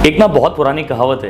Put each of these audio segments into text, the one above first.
एक ना बहुत पुरानी कहावत है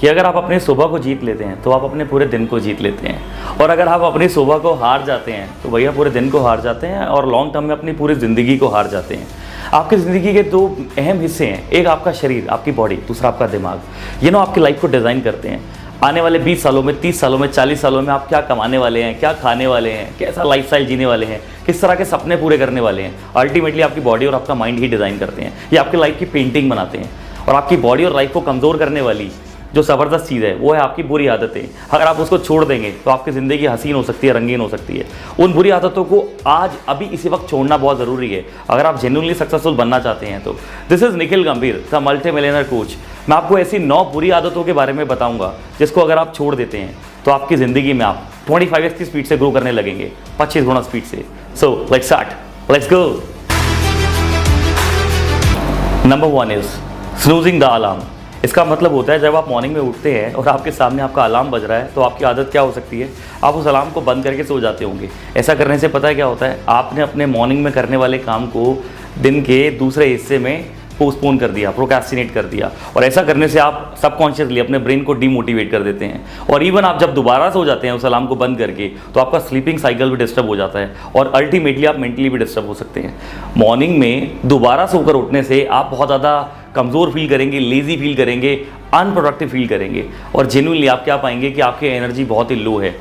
कि अगर आप अपनी सुबह को जीत लेते हैं तो आप अपने पूरे दिन को जीत लेते हैं, और अगर आप अपनी सुबह को हार जाते हैं तो भैया पूरे दिन को हार जाते हैं और लॉन्ग टर्म में अपनी पूरी ज़िंदगी को हार जाते हैं। आपकी ज़िंदगी के दो अहम हिस्से हैं, एक आपका शरीर, आपकी बॉडी, दूसरा आपका दिमाग। ये ना आपकी लाइफ को डिज़ाइन करते हैं। आने वाले 20 सालों में, 30 सालों में, 40 सालों में आप क्या कमाने वाले हैं, क्या खाने वाले हैं, कैसा लाइफस्टाइल जीने वाले हैं, किस तरह के सपने पूरे करने वाले हैं, अल्टीमेटली आपकी बॉडी और आपका माइंड ही डिज़ाइन करते हैं। ये आपकी लाइफ की पेंटिंग बनाते हैं। और आपकी बॉडी और लाइफ को कमज़ोर करने वाली जो ज़बरदस्त चीज़ है वो है आपकी बुरी आदतें। अगर आप उसको छोड़ देंगे तो आपकी ज़िंदगी हसीन हो सकती है, रंगीन हो सकती है। उन बुरी आदतों को आज अभी इसी वक्त छोड़ना बहुत ज़रूरी है अगर आप जेन्युइनली सक्सेसफुल बनना चाहते हैं तो। दिस इज़ निखिल गंभीर, द मल्टी मिलियनर कोच। मैं आपको ऐसी 9 बुरी आदतों के बारे में बताऊंगा जिसको अगर आप छोड़ देते हैं तो आपकी ज़िंदगी में आप 25x की स्पीड से ग्रो करने लगेंगे, 25 गुना स्पीड से। So let's start, let's go. Number 1 is snoozing the alarm. इसका मतलब होता है जब आप मॉर्निंग में उठते हैं और आपके सामने आपका अलार्म बज रहा है तो आपकी आदत क्या हो सकती है, आप उस अलार्म को बंद करके सो जाते होंगे। ऐसा करने से पता है क्या होता है, आपने अपने मॉर्निंग में करने वाले काम को दिन के दूसरे हिस्से में पोस्टपोन कर दिया, प्रोक्रेस्टिनेट कर दिया। और ऐसा करने से आप सबकॉन्शियसली अपने ब्रेन को डीमोटिवेट कर देते हैं। और इवन आप जब दोबारा सो जाते हैं उस अलार्म को बंद करके तो आपका स्लीपिंग साइकिल भी डिस्टर्ब हो जाता है और अल्टीमेटली आप मेंटली भी डिस्टर्ब हो सकते हैं। मॉर्निंग में दोबारा सोकर उठने से आप बहुत ज़्यादा कमज़ोर फील करेंगे, लेज़ी फील करेंगे, अनप्रोडक्टिव फील करेंगे। और जेन्युइनली आप क्या पाएंगे कि आपकी एनर्जी बहुत ही लो है।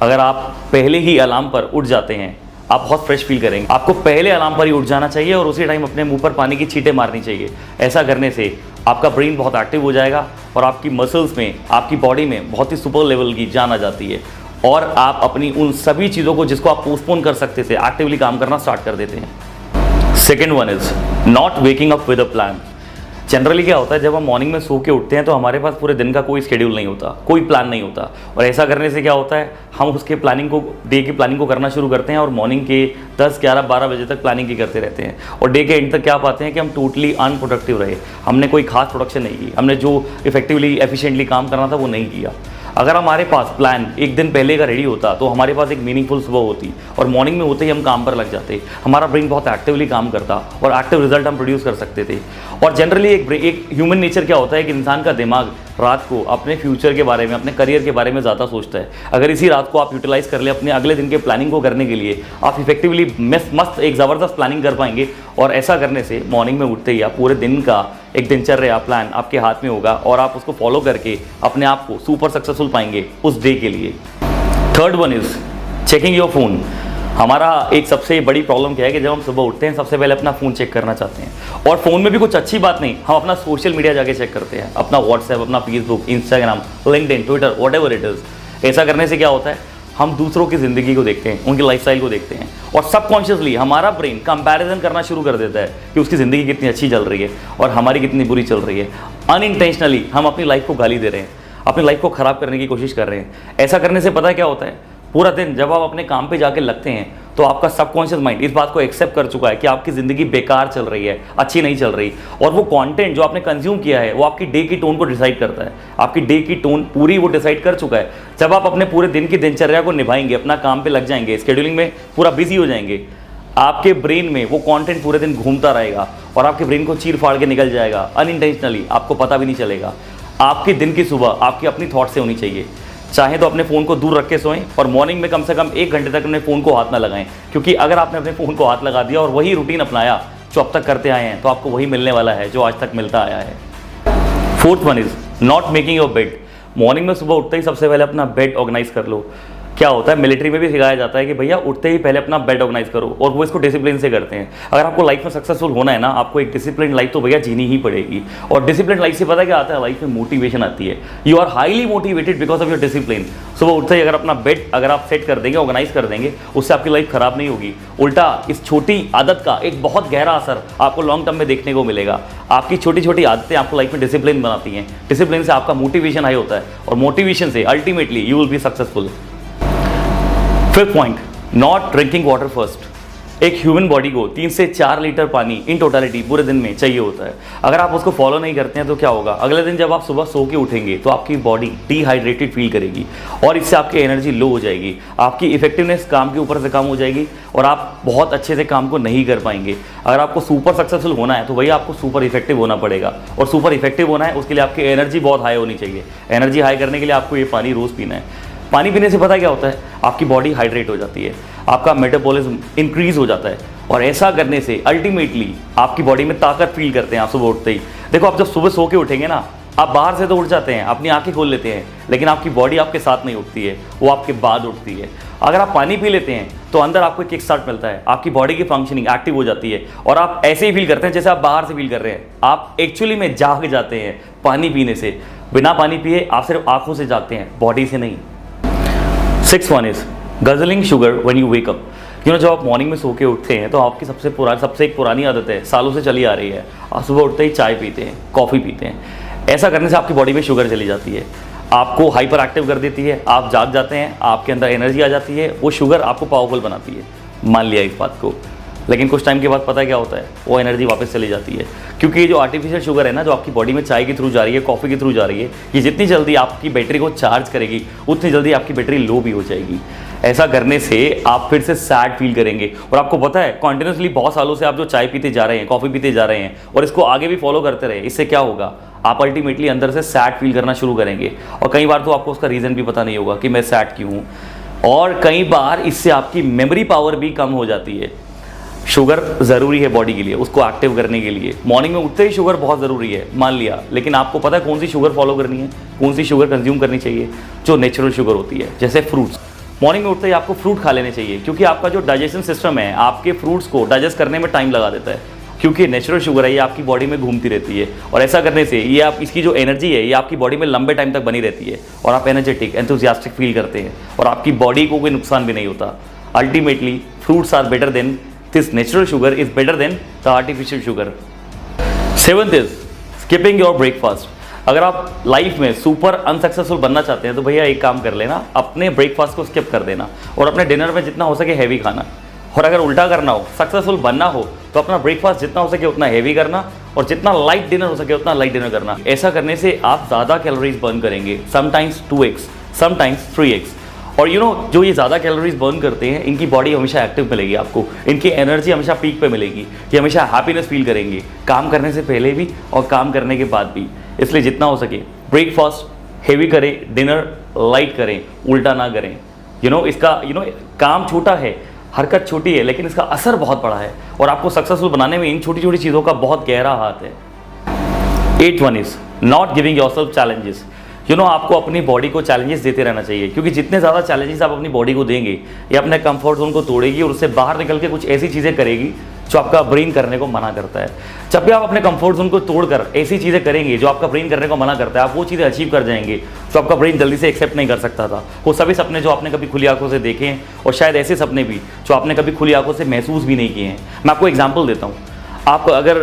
अगर आप पहले ही अलार्म पर उठ जाते हैं आप बहुत फ्रेश फील करेंगे। आपको पहले अलार्म पर ही उठ जाना चाहिए और उसी टाइम अपने मुंह पर पानी की छींटें मारनी चाहिए। ऐसा करने से आपका ब्रेन बहुत एक्टिव हो जाएगा और आपकी मसल्स में, आपकी बॉडी में बहुत ही सुपर लेवल की जान आ जाती है और आप अपनी उन सभी चीज़ों को जिसको आप पोस्टपोन कर सकते थे एक्टिवली काम करना स्टार्ट कर देते हैं। Second one is not waking up with a plan. Generally क्या होता है, जब हम मॉर्निंग में सो के उठते हैं तो हमारे पास पूरे दिन का कोई शेड्यूल नहीं होता, कोई प्लान नहीं होता। और ऐसा करने से क्या होता है, हम उसके प्लानिंग को, डे की प्लानिंग को करना शुरू करते हैं और मॉर्निंग के 10, 11, 12 बजे तक प्लानिंग की करते रहते हैं। और डे के एंड तक क्या पाते हैं कि हम टोटली अनप्रोडक्टिव रहे, हमने कोई खास प्रोडक्शन नहीं की, हमने जो इफेक्टिवली एफिशिएंटली काम करना था वो नहीं किया। अगर हमारे पास प्लान एक दिन पहले का रेडी होता तो हमारे पास एक मीनिंगफुल सुबह होती और मॉर्निंग में होते ही हम काम पर लग जाते, हमारा ब्रेन बहुत एक्टिवली काम करता और एक्टिव रिजल्ट हम प्रोड्यूस कर सकते थे। और जनरली एक ह्यूमन नेचर क्या होता है कि इंसान का दिमाग रात को अपने फ्यूचर के बारे में, अपने करियर के बारे में ज़्यादा सोचता है। अगर इसी रात को आप यूटिलाइज़ कर ले अपने अगले दिन के प्लानिंग को करने के लिए, आप इफेक्टिवली मस्त एक ज़बरदस्त प्लानिंग कर पाएंगे। और ऐसा करने से मॉर्निंग में उठते ही आप पूरे दिन का एक दिनचर्या प्लान आपके हाथ में होगा और आप उसको फॉलो करके अपने आप को सुपर सक्सेसफुल पाएंगे उस डे के लिए। Third one is checking your phone. हमारा एक सबसे बड़ी प्रॉब्लम क्या है कि जब हम सुबह उठते हैं सबसे पहले अपना फ़ोन चेक करना चाहते हैं। और फ़ोन में भी कुछ अच्छी बात नहीं, हम अपना सोशल मीडिया जाके चेक करते हैं, अपना व्हाट्सएप, अपना Facebook, Instagram, LinkedIn, Twitter, whatever it is. ऐसा करने से क्या होता है, हम दूसरों की ज़िंदगी को देखते हैं, उनकी लाइफस्टाइल को देखते हैं और सबकॉन्शियसली हमारा ब्रेन कंपैरिजन करना शुरू कर देता है कि उसकी ज़िंदगी कितनी अच्छी चल रही है और हमारी कितनी बुरी चल रही है। अनइंटेंशनली हम अपनी लाइफ को गाली दे रहे हैं, अपनी लाइफ को ख़राब करने की कोशिश कर रहे हैं। ऐसा करने से पता है क्या होता है, पूरा दिन जब आप अपने काम पे जाके लगते हैं तो आपका सबकॉन्शियस माइंड इस बात को एक्सेप्ट कर चुका है कि आपकी ज़िंदगी बेकार चल रही है, अच्छी नहीं चल रही। और वो कंटेंट जो आपने कंज्यूम किया है वो आपकी डे की टोन को डिसाइड करता है। आपकी डे की टोन पूरी वो डिसाइड कर चुका है। जब आप अपने पूरे दिन की दिनचर्या को निभाएंगे, अपना काम पे लग जाएंगे, शेड्यूलिंग में पूरा बिजी हो जाएंगे, आपके ब्रेन में वो कंटेंट पूरे दिन घूमता रहेगा और आपके ब्रेन को चीर फाड़ के निकल जाएगा अनइंटेंशनली, आपको पता भी नहीं चलेगा। आपकी दिन की सुबह आपकी अपनी थॉट से होनी चाहिए। चाहे तो अपने फ़ोन को दूर रख के सोएं और मॉर्निंग में कम से कम 1 घंटे तक अपने फ़ोन को हाथ ना लगाएं, क्योंकि अगर आपने अपने फ़ोन को हाथ लगा दिया और वही रूटीन अपनाया जो अब तक करते आए हैं तो आपको वही मिलने वाला है जो आज तक मिलता आया है। Fourth one is not making your bed. Morning में सुबह उठते ही सबसे पहले अपना बेड ऑर्गेनाइज कर लो। क्या होता है, मिलिट्री में भी सिखाया जाता है कि भैया उठते ही पहले अपना बेड ऑर्गेनाइज करो, और वो इसको डिसिप्लिन से करते हैं। अगर आपको लाइफ में सक्सेसफुल होना है ना, आपको एक डिसिप्लिन लाइफ तो भैया जीनी ही पड़ेगी। और डिसिप्लिन लाइफ से पता क्या आता है, लाइफ में मोटिवेशन आती है। You are highly motivated because of your discipline. सुबह उठते ही अगर अपना बेड अगर आप सेट कर देंगे, ऑर्गेनाइज कर देंगे, उससे आपकी लाइफ खराब नहीं होगी। उल्टा इस छोटी आदत का एक बहुत गहरा असर आपको लॉन्ग टर्म में देखने को मिलेगा। आपकी छोटी छोटी आदतें आपको लाइफ में डिसिप्लिन बनाती हैं, डिसिप्लिन से आपका मोटिवेशन हाई होता है और मोटिवेशन से ultimately you will be successful. Fifth point, not drinking water first. एक ह्यूमन बॉडी को 3 से 4 लीटर पानी इन टोटलिटी पूरे दिन में चाहिए होता है। अगर आप उसको फॉलो नहीं करते हैं तो क्या होगा, अगले दिन जब आप सुबह सो के उठेंगे तो आपकी बॉडी डिहाइड्रेटेड फील करेगी और इससे आपकी एनर्जी लो हो जाएगी, आपकी इफेक्टिवनेस काम के ऊपर से कम हो जाएगी और आप बहुत अच्छे से काम को नहीं कर पाएंगे। अगर आपको सुपर सक्सेसफुल होना है तो वही आपको सुपर इफेक्टिव होना पड़ेगा, और सुपर इफेक्टिव होना है उसके लिए आपकी एनर्जी बहुत हाई होनी चाहिए। एनर्जी हाई करने के लिए आपको ये पानी रोज़ पीना है। पानी पीने से पता क्या होता है, आपकी बॉडी हाइड्रेट हो जाती है, आपका मेटाबॉलिज्म इंक्रीज हो जाता है, और ऐसा करने से अल्टीमेटली आपकी बॉडी में ताकत फील करते हैं आप सुबह उठते ही। देखो, आप जब सुबह सो के उठेंगे ना, आप बाहर से तो उठ जाते हैं, अपनी आंखें खोल लेते हैं, लेकिन आपकी बॉडी आपके साथ नहीं उठती है, वो आपके बाद उठती है। अगर आप पानी पी लेते हैं तो अंदर आपको एक किक स्टार्ट मिलता है, आपकी बॉडी की फंक्शनिंग एक्टिव हो जाती है और आप ऐसे ही फील करते हैं जैसे आप बाहर से फील कर रहे हैं। आप एक्चुअली में जाग जाते हैं पानी पीने से। बिना पानी पिए आप सिर्फ आंखों से जागते हैं, बॉडी से नहीं। 6th one is guzzling sugar when you wake up। जब आप मॉर्निंग में सो के उठते हैं तो आपकी सबसे एक पुरानी आदत है, सालों से चली आ रही है, आप सुबह उठते ही चाय पीते हैं, कॉफ़ी पीते हैं। ऐसा करने से आपकी बॉडी में शुगर चली जाती है, आपको हाइपर एक्टिव कर देती है, आप जाग जाते हैं, आपके अंदर एनर्जी आ जाती है, वो शुगर आपको पावरफुल बनाती है। मान लिया इस बात को, लेकिन कुछ टाइम के बाद पता है क्या होता है, वो एनर्जी वापस चली जाती है। क्योंकि ये जो आर्टिफिशियल शुगर है ना, जो आपकी बॉडी में चाय के थ्रू जा रही है, कॉफ़ी के थ्रू जा रही है, ये जितनी जल्दी आपकी बैटरी को चार्ज करेगी उतनी जल्दी आपकी बैटरी लो भी हो जाएगी। ऐसा करने से आप फिर से सैड फील करेंगे। और आपको पता है, कॉन्टिन्यूसली बहुत सालों से आप जो चाय पीते जा रहे हैं, कॉफ़ी पीते जा रहे हैं और इसको आगे भी फॉलो करते रहे, इससे क्या होगा, आप अल्टीमेटली अंदर से सैड फील करना शुरू करेंगे। और कई बार तो आपको उसका रीज़न भी पता नहीं होगा कि मैं सैड क्यों हूँ। और कई बार इससे आपकी मेमोरी पावर भी कम हो जाती है। शुगर ज़रूरी है बॉडी के लिए, उसको एक्टिव करने के लिए। मॉर्निंग में उठते ही शुगर बहुत ज़रूरी है, मान लिया, लेकिन आपको पता है कौन सी शुगर फॉलो करनी है, कौन सी शुगर कंज्यूम करनी चाहिए? जो नेचुरल शुगर होती है, जैसे फ्रूट्स। मॉर्निंग में उठते ही आपको फ्रूट खा लेने चाहिए, क्योंकि आपका जो डाइजेशन सिस्टम है आपके फ्रूट्स को डाइजेस्ट करने में टाइम लगा देता है, क्योंकि नेचुरल शुगर है, ये आपकी बॉडी में घूमती रहती है। और ऐसा करने से ये आप इसकी जो एनर्जी है ये आपकी बॉडी में लंबे टाइम तक बनी रहती है और आप एनर्जेटिक, एंथुसियास्टिक फील करते हैं और आपकी बॉडी को कोई नुकसान भी नहीं होता। Ultimately fruits are better than this natural sugar is better than the artificial sugar। 7th is skipping your breakfast। अगर आप लाइफ में सुपर अनसक्सेसफुल बनना चाहते हैं तो भैया एक काम कर लेना, अपने ब्रेकफास्ट को स्किप कर देना और अपने डिनर में जितना हो सके हैवी खाना। और अगर उल्टा करना हो, सक्सेसफुल बनना हो, तो अपना ब्रेकफास्ट जितना हो सके उतना हैवी करना और जितना लाइट डिनर हो सके उतना लाइट डिनर करना। ऐसा करने से आप ज़्यादा कैलोरीज बर्न करेंगे, समटाइम्स 2x, समटाइम्स 3x। और जो ये ज़्यादा कैलोरीज बर्न करते हैं, इनकी बॉडी हमेशा एक्टिव मिलेगी आपको, इनकी एनर्जी हमेशा पीक पे मिलेगी, ये हमेशा हैप्पीनेस फील करेंगे, काम करने से पहले भी और काम करने के बाद भी। इसलिए जितना हो सके ब्रेकफास्ट हेवी करें, डिनर लाइट करें, उल्टा ना करें। इसका काम छोटा है, हरकत छोटी है, लेकिन इसका असर बहुत बड़ा है और आपको सक्सेसफुल बनाने में इन छोटी छोटी चीज़ों का बहुत गहरा हाथ है। 8th one is not giving yourself challenges। आपको अपनी बॉडी को चैलेंजेस देते रहना चाहिए, क्योंकि जितने ज़्यादा चैलेंजेस आप अपनी बॉडी को देंगे, ये अपने कंफर्ट जोन को तोड़ेगी और उससे बाहर निकल के कुछ ऐसी चीज़ें करेगी जो आपका ब्रेन करने को मना करता है। जब भी आप अपने कंफर्ट जोन को तोड़कर ऐसी चीज़ें करेंगे जो आपका ब्रेन करने को मना करता है, आप वो चीज़ें अचीव कर जाएंगे जो आपका ब्रेन जल्दी से एक्सेप्ट नहीं कर सकता था। वो सभी सपने जो आपने कभी खुली आंखों से देखे हैं, और शायद ऐसे सपने भी जो आपने कभी खुली आंखों से महसूस भी नहीं किए हैं। मैं आपको एग्जाम्पल देता हूँ। आप अगर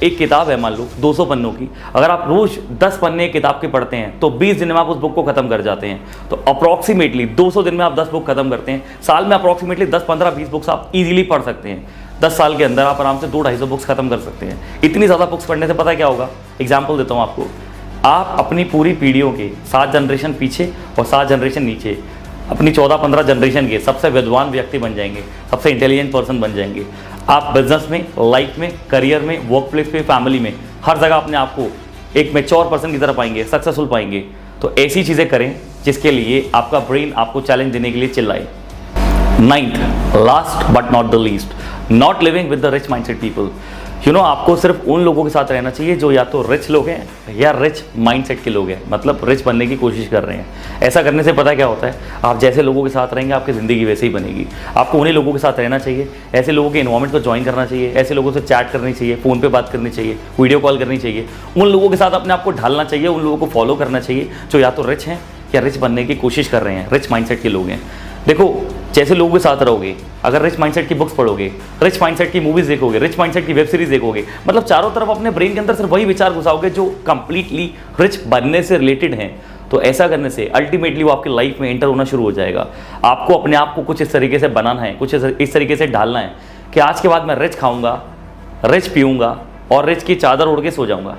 एक किताब है मान लो 200 पन्नों की, अगर आप रोज़ 10 पन्ने किताब के पढ़ते हैं तो 20 दिन में आप उस बुक को ख़त्म कर जाते हैं। तो अप्रॉक्सीमेटली 200 दिन में आप 10 बुक खत्म करते हैं। साल में अप्रॉक्सीमेटली 10, 15, 20 बुक्स आप इजीली पढ़ सकते हैं। 10 साल के अंदर आप आराम से 200-250 बुक्स खत्म कर सकते हैं। इतनी ज़्यादा बुक्स पढ़ने से पता है क्या होगा? एग्जाम्पल देता हूँ आपको। आप अपनी पूरी पीढ़ियों के 7 जनरेशन पीछे और 7 जनरेशन नीचे, अपनी 14-15 जनरेशन के सबसे विद्वान व्यक्ति बन जाएंगे, सबसे इंटेलिजेंट पर्सन बन जाएंगे। आप बिजनेस में, लाइफ में, करियर में, वर्क प्लेस पे, फैमिली में, हर जगह अपने आप को एक मैच्योर पर्सन की तरह पाएंगे, सक्सेसफुल पाएंगे। तो ऐसी चीज़ें करें जिसके लिए आपका ब्रेन आपको चैलेंज देने के लिए चिल्लाए। 9th, last but not the least, not living with the rich mindset people. आपको सिर्फ उन लोगों के साथ रहना चाहिए जो या तो रिच लोग हैं या रिच माइंडसेट के लोग हैं, मतलब रिच बनने की कोशिश कर रहे हैं। ऐसा करने से पता क्या होता है, आप जैसे लोगों के साथ रहेंगे आपकी ज़िंदगी वैसे ही बनेगी। आपको उन्हीं लोगों के साथ रहना चाहिए, ऐसे लोगों के इन्वायरमेंट को ज्वाइन करना चाहिए, ऐसे लोगों से चैट करनी चाहिए, फ़ोन पर बात करनी चाहिए, वीडियो कॉल करनी चाहिए। उन लोगों के साथ अपने आप को ढालना चाहिए, उन लोगों को फॉलो करना चाहिए जो या तो रिच हैं या रिच बनने की कोशिश कर रहे हैं, रिच माइंडसेट के लोग हैं। देखो, जैसे लोगों के साथ रहोगे, अगर रिच माइंडसेट की बुक्स पढ़ोगे, रिच माइंडसेट की मूवीज़ देखोगे, रिच माइंडसेट की वेब सीरीज देखोगे, मतलब चारों तरफ अपने ब्रेन के अंदर सिर्फ वही विचार घुसाओगे जो कंप्लीटली रिच बनने से रिलेटेड हैं, तो ऐसा करने से अल्टीमेटली वो आपकी लाइफ में एंटर होना शुरू हो जाएगा। आपको अपने आप को कुछ इस तरीके से बनाना है, कुछ इस तरीके से ढालना है कि आज के बाद मैं रिच खाऊंगा, रिच पीऊंगा और रिच की चादर ओढ़ के सो जाऊंगा।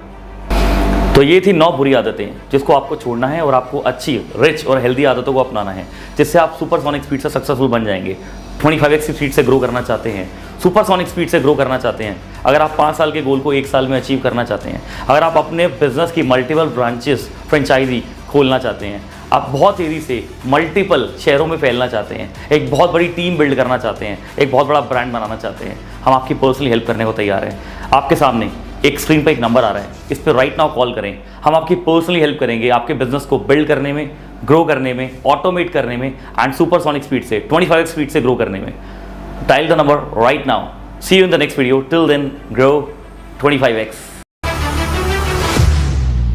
तो ये थी 9 बुरी आदतें जिसको आपको छोड़ना है और आपको अच्छी रिच और हेल्दी आदतों को अपनाना है, जिससे आप सुपरसोनिक स्पीड से सक्सेसफुल बन जाएंगे। 25x की स्पीड से ग्रो करना चाहते हैं, सुपरसोनिक स्पीड से ग्रो करना चाहते हैं, अगर आप 5 साल के गोल को 1 साल में अचीव करना चाहते हैं, अगर आप अपने बिजनेस की मल्टीपल ब्रांचेस फ्रेंचाइजी खोलना चाहते हैं, आप बहुत तेज़ी से मल्टीपल शहरों में फैलना चाहते हैं, एक बहुत बड़ी टीम बिल्ड करना चाहते हैं, एक बहुत बड़ा ब्रांड बनाना चाहते हैं, हम आपकी पर्सनली हेल्प करने को तैयार हैं। आपके सामने एक स्क्रीन पे एक नंबर आ रहा है, इस पर राइट नाउ कॉल करें। हम आपकी पर्सनली हेल्प करेंगे आपके बिजनेस को बिल्ड करने में, ग्रो करने में, ऑटोमेट करने में एंड सुपरसोनिक स्पीड से 25x स्पीड से ग्रो करने में। Dial the number right now. See you in the next video. Till then grow 25x।